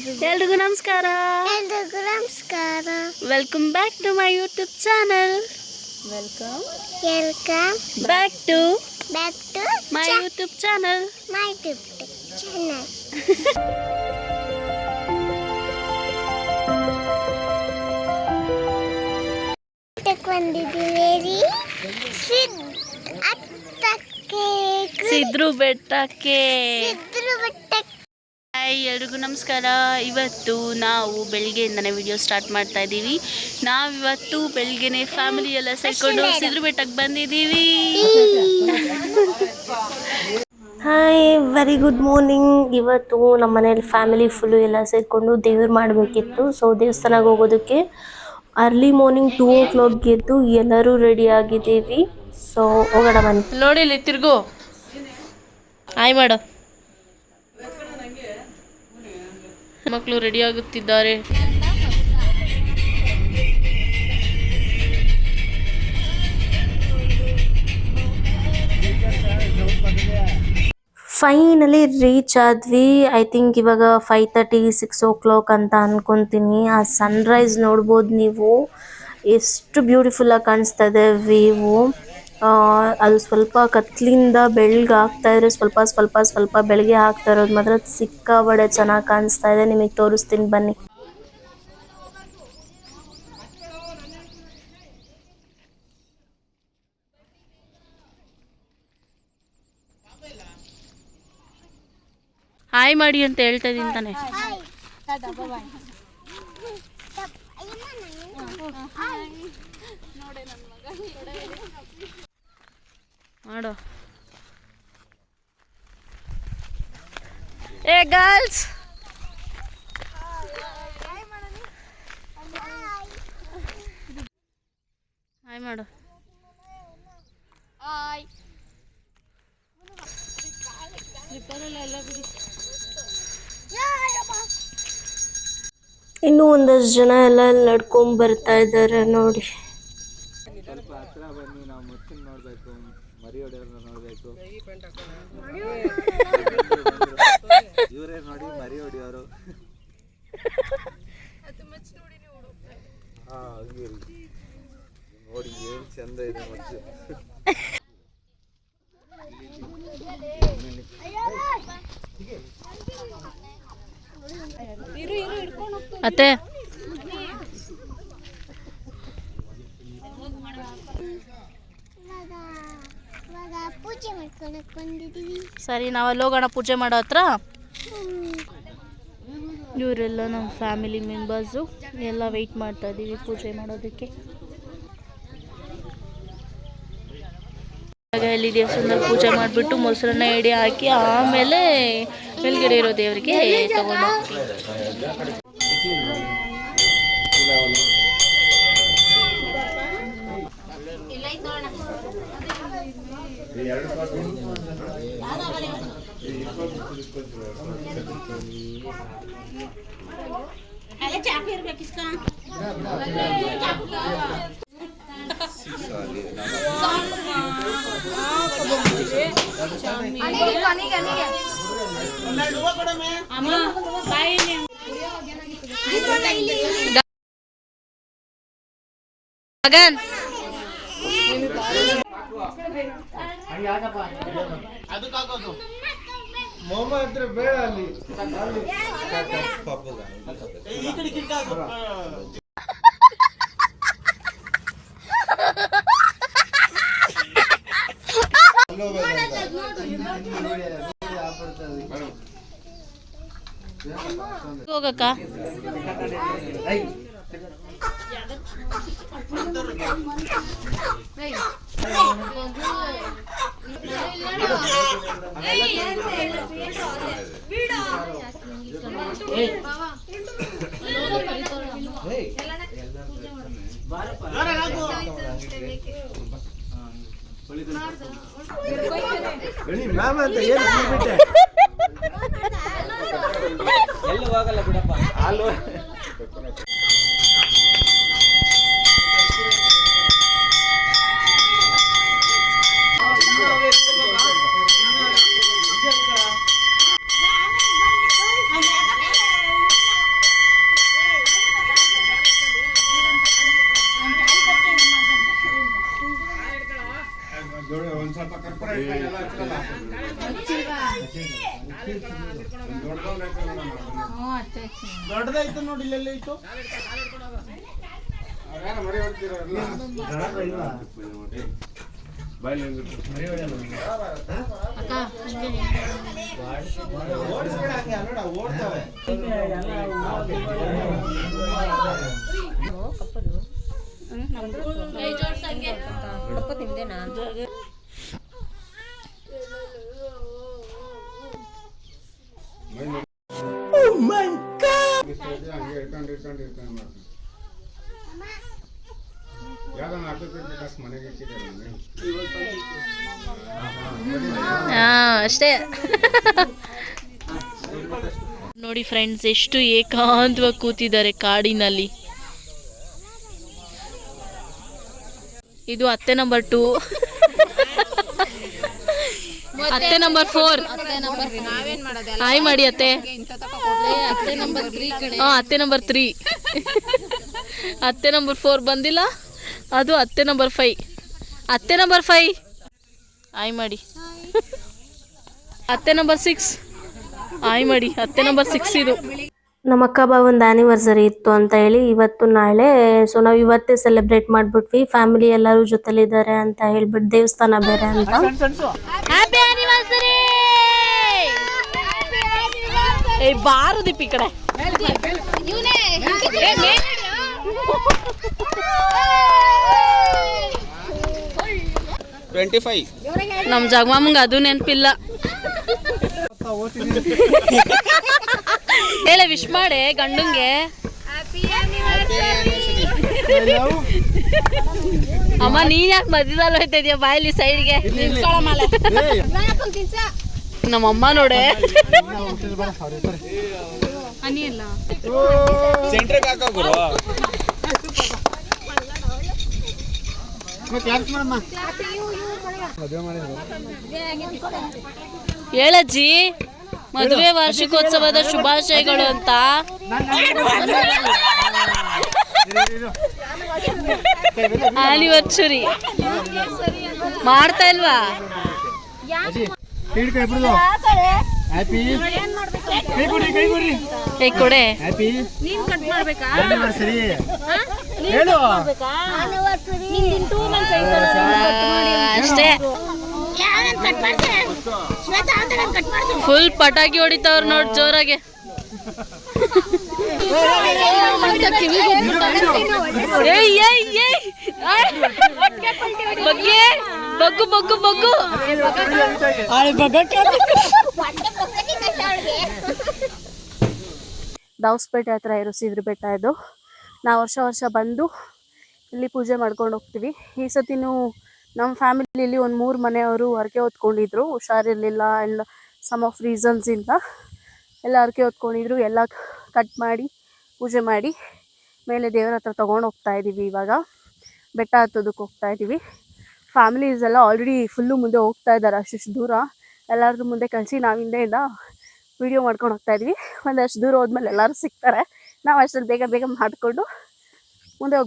ಎಲ್ರಿಗೂ ನಮಸ್ಕಾರ. Welcome back to my YouTube channel. Welcome back to my YouTube channel. ಸಿದ್ರು ಬೆಟ್ಟಕ್ಕೆ. ಹಾಯ್, ಎಲ್ರಿಗೂ ನಮಸ್ಕಾರ. ಇವತ್ತು ನಾವು ಬೆಳಗ್ಗೆಯಿಂದನೇ ವಿಡಿಯೋ ಸ್ಟಾರ್ಟ್ ಮಾಡ್ತಾ ಇದ್ದೀವಿ. ನಾವಿವತ್ತು ಬೆಳಗ್ಗೆನೆ ಫ್ಯಾಮಿಲಿ ಎಲ್ಲ ಸೇರ್ಕೊಂಡು ಸಿದ್ರು ಬೆಟ್ಟಕ್ಕೆ ಬಂದಿದ್ದೀವಿ. Hi, very good morning. ಇವತ್ತು ನಮ್ಮ ಮನೇಲಿ ಫ್ಯಾಮಿಲಿ ಫುಲ್ಲು ಎಲ್ಲ ಸೇರಿಕೊಂಡು ದೇವ್ರು ಮಾಡಬೇಕಿತ್ತು. ಸೊ ದೇವಸ್ಥಾನಕ್ಕೆ ಹೋಗೋದಕ್ಕೆ ಅರ್ಲಿ ಮಾರ್ನಿಂಗ್ 2 o'clock ಎದ್ದು ಎಲ್ಲರೂ ರೆಡಿ ಆಗಿದ್ದೀವಿ. ಸೊ ಹೋಗೋಣ ಬನ್ನಿ. ನೋಡಿ ಇಲ್ಲಿ ತಿರ್ಗು, ಹಾಯ್ ಮಾಡು. ಮಕ್ಕಳು ರೆಡಿ ಆಗುತ್ತಿದ್ದಾರೆ. ಫೈನಲಿ ರೀಚ್ ಆದ್ವಿ. ಐ ಥಿಂಕ್ ಇವಾಗ 5:30 6 o'clock ಅಂತ ಅನ್ಕೊಂತೀನಿ. ಆ ಸನ್ರೈಸ್ ನೋಡ್ಬೋದು ನೀವು, ಎಷ್ಟು ಬ್ಯೂಟಿಫುಲ್ ಆಗಿ ಕಾಣಿಸ್ತಾ ಇದೆ ವ್ಯೂ. ಅದು ಸ್ವಲ್ಪ ಕತ್ಲಿಂದ ಬೆಳಗ್ಗೆ ಆಗ್ತಾ ಇದ್ರೆ ಸ್ವಲ್ಪ ಬೆಳಗ್ಗೆ ಆಗ್ತಾ ಇರೋದು ಮಾತ್ರ ಸಿಕ್ಕಾಬಡೆ ಚೆನ್ನಾಗಿ ಕಾಣಿಸ್ತಾ ಇದೆ. ನಿಮಗೆ ತೋರಿಸ್ತೀನಿ ಬನ್ನಿ. ಹಾಯ್ ಮಾಡಿ ಅಂತ ಹೇಳ್ತಾ ಇದ್ದೀನಿ ತಾನೆ. ಮಾಡೋ. ಏ ಗರ್ಲ್ಸ್, ಹಾಯ್ ಮಾಡು. ಇನ್ನು ಒಂದಷ್ಟು ಜನ ಎಲ್ಲ ನಡ್ಕೊಂಡ್ ಬರ್ತಾ ಇದ್ದಾರೆ ನೋಡಿ. ಸ್ವಲ್ಪ ಹತ್ರ ಬನ್ನಿ, ನಾವು ಮುಚ್ಚಿನ ನೋಡ್ಬೇಕು, ಮರಿ ಹೊಡೆಯೋರ್ನ ನೋಡ್ಬೇಕು. ಇವರೇ ನೋಡಿ ಮರಿ ಹೊಡೆಯೋರು. ನೋಡಿ ಏನ್ ಚಂದ ಇದೆ ಮಚ್ಚು. ಅತ್ತೆ ಸರಿ, ನಾವಲ್ಲಿ ಹೋಗೋಣ ಪೂಜೆ ಮಾಡೋ ಹತ್ರ. ಇವರೆಲ್ಲ ನಮ್ಮ ಫ್ಯಾಮಿಲಿ ಮೆಂಬರ್ಸು ಎಲ್ಲ ವೆಯ್ಟ್ ಮಾಡ್ತಾ ಇದ್ದೀವಿ ಪೂಜೆ ಮಾಡೋದಕ್ಕೆ. ಇಲ್ಲಿ ದೇವಸ್ಥಾನದಲ್ಲಿ ಪೂಜೆ ಮಾಡಿಬಿಟ್ಟು ಮೊಸರನ್ನ ಎಡೆ ಹಾಕಿ ಆಮೇಲೆ ಮೇಲ್ಗಡೆ ಇರೋ ದೇವರಿಗೆ ತಗೊಂಡು ಹೋಗ್ತೀವಿ. ಗಗನ್, ಮೊಮ್ಮ ಹತ್ರ ಬೇಡ ಅಲ್ಲಿ. ಹೋಗಕ್ಕ. ಮ್ಯಾಮ್ ಅಂತ ಏನು ಬಿಟ್ಟೆ ಎಲ್ಲ ಹೋಗಲ್ಲ ಬಿಡಪ್ಪ. ಹಾಲು ದೊಡ್ಡದಾಯ್ತು ನೋಡಿ, ಇಲ್ಲೆಲ್ಲ ಇತ್ತು. ಅಷ್ಟೇ ನೋಡಿ ಫ್ರೆಂಡ್ಸ್, ಎಷ್ಟು ಏಕಾಂತವಾಗಿ ಕೂತಿದ್ದಾರೆ ಕಾಡಿನಲ್ಲಿ. ಇದು ಅತ್ತೆ ನಂಬರ್ 2, ಅತ್ತೆ ನಂಬರ್ 4. ಹಾಯ್ ಮಾಡಿ ಅತ್ತೆ. ಅತ್ತೆ ನಂಬರ್ 3. ಅತ್ತೆ ನಂಬರ್ 4 ಬಂದಿಲ್ಲ, ಅದು ಅತ್ತೆ ನಂಬರ್ 5. ಅತ್ತೆ ನಂಬರ್ 5 ಹಾಯ್ ಮಾಡಿ. ಅತ್ತೆ ನಂಬರ್ 6 ಹಾಯ್ ಮಾಡಿ. ಅತ್ತೆ ನಂಬರ್ 6 ಇದು. ನಮ್ಮ ಅಕ್ಕ ಬಾವಂದು ಆ್ಯನಿವರ್ಸರಿ ಇತ್ತು ಅಂತ ಹೇಳಿ ಇವತ್ತು ನಾಳೆ, ಸೊ ನಾವು ಇವತ್ತೇ ಸೆಲೆಬ್ರೇಟ್ ಮಾಡ್ಬಿಟ್ವಿ. ಫ್ಯಾಮಿಲಿ ಎಲ್ಲರೂ ಜೊತೆಲಿದ್ದಾರೆ ಅಂತ ಹೇಳ್ಬಿಟ್ಟು, ದೇವಸ್ಥಾನ ಬೇರೆ ಅಂತ. Happy anniversary. ಏ ಬಾರು ದೀಪಿ ಕಡೆ. 25. ನಮ್ಮ ಜಗಮಾಮಂಗೆ ಅದು ನೆನಪಿಲ್ಲ. ಹೇಳ ವಿಶ್ ಮಾಡೆ ಗಂಡಂಗೆ. ಅಮ್ಮ ನೀನ್ ಯಾಕೆ ಮಧ್ಯದಲ್ಲಿ ಹೋಯ್ತಾ ಇದೀಯ? ಬಾಯಲ್ಲಿ ಸೈಡ್ಗೆ ನಮ್ಮಮ್ಮ ನೋಡೆ. ಹೇಳಜ್ಜಿ, ಮದುವೆ ವಾರ್ಷಿಕೋತ್ಸವದ ಶುಭಾಶಯಗಳು ಅಂತ. ಆನಿವರ್ಸರಿ ಮಾಡ್ತಾ ಇಲ್ವಾ? ಕೊಡೆ ಅಷ್ಟೇ. ಫುಲ್ ಪಟಾಕಿ ಹೊಡಿತಾವ್ರ ನೋಡ್ ಜೋರಾಗೆ. ಬಗ್ಗು ಬಗ್ಗು ಬಗ್ಗು. ದಾವಸ್ಪೇಟೆ ಹತ್ರ ಇರೋ ಸಿದ್ರ ಬೆಟ್ಟ ಇದು. ನಾವು ವರ್ಷ ಬಂದು ಇಲ್ಲಿ ಪೂಜೆ ಮಾಡ್ಕೊಂಡು ಹೋಗ್ತೀವಿ. ಈ ಸತಿನೂ ನಮ್ಮ ಫ್ಯಾಮಿಲಿಯಲ್ಲಿ ಒಂದು 3 ಮನೆಯವರು ಹರಕೆ ಹೊತ್ಕೊಂಡಿದ್ರು. ಹುಷಾರಿರಲಿಲ್ಲ ಆ್ಯಂಡ್ ಸಮ್ ಆಫ್ ರೀಸನ್ಸಿಂದ ಎಲ್ಲ ಹರಕೆ ಹೊತ್ಕೊಂಡಿದ್ರು. ಎಲ್ಲ ಕಟ್ ಮಾಡಿ ಪೂಜೆ ಮಾಡಿ ಮೇಲೆ ದೇವರ ಹತ್ರ ತೊಗೊಂಡು ಹೋಗ್ತಾ ಇದ್ದೀವಿ. ಇವಾಗ ಬೆಟ್ಟ ಹತ್ತೋದಕ್ಕೆ ಹೋಗ್ತಾ ಇದ್ದೀವಿ. ಫ್ಯಾಮಿಲೀಸ್ ಎಲ್ಲ ಆಲ್ರೆಡಿ ಫುಲ್ಲು ಮುಂದೆ ಹೋಗ್ತಾ ಇದ್ದಾರೆ. ಅಷ್ಟು ದೂರ ಎಲ್ಲರದ್ದು ಮುಂದೆ ಕಳಿಸಿ ನಾವು ಹಿಂದೆಯಿಂದ ವೀಡಿಯೋ ಮಾಡ್ಕೊಂಡು ಹೋಗ್ತಾ ಇದ್ವಿ. ಒಂದಷ್ಟು ದೂರ ಹೋದ್ಮೇಲೆ ಎಲ್ಲರೂ ಸಿಗ್ತಾರೆ. ನಾವು ಅಷ್ಟರಲ್ಲಿ ಬೇಗ ಮಾಡಿಕೊಂಡು ಮುಂದೆ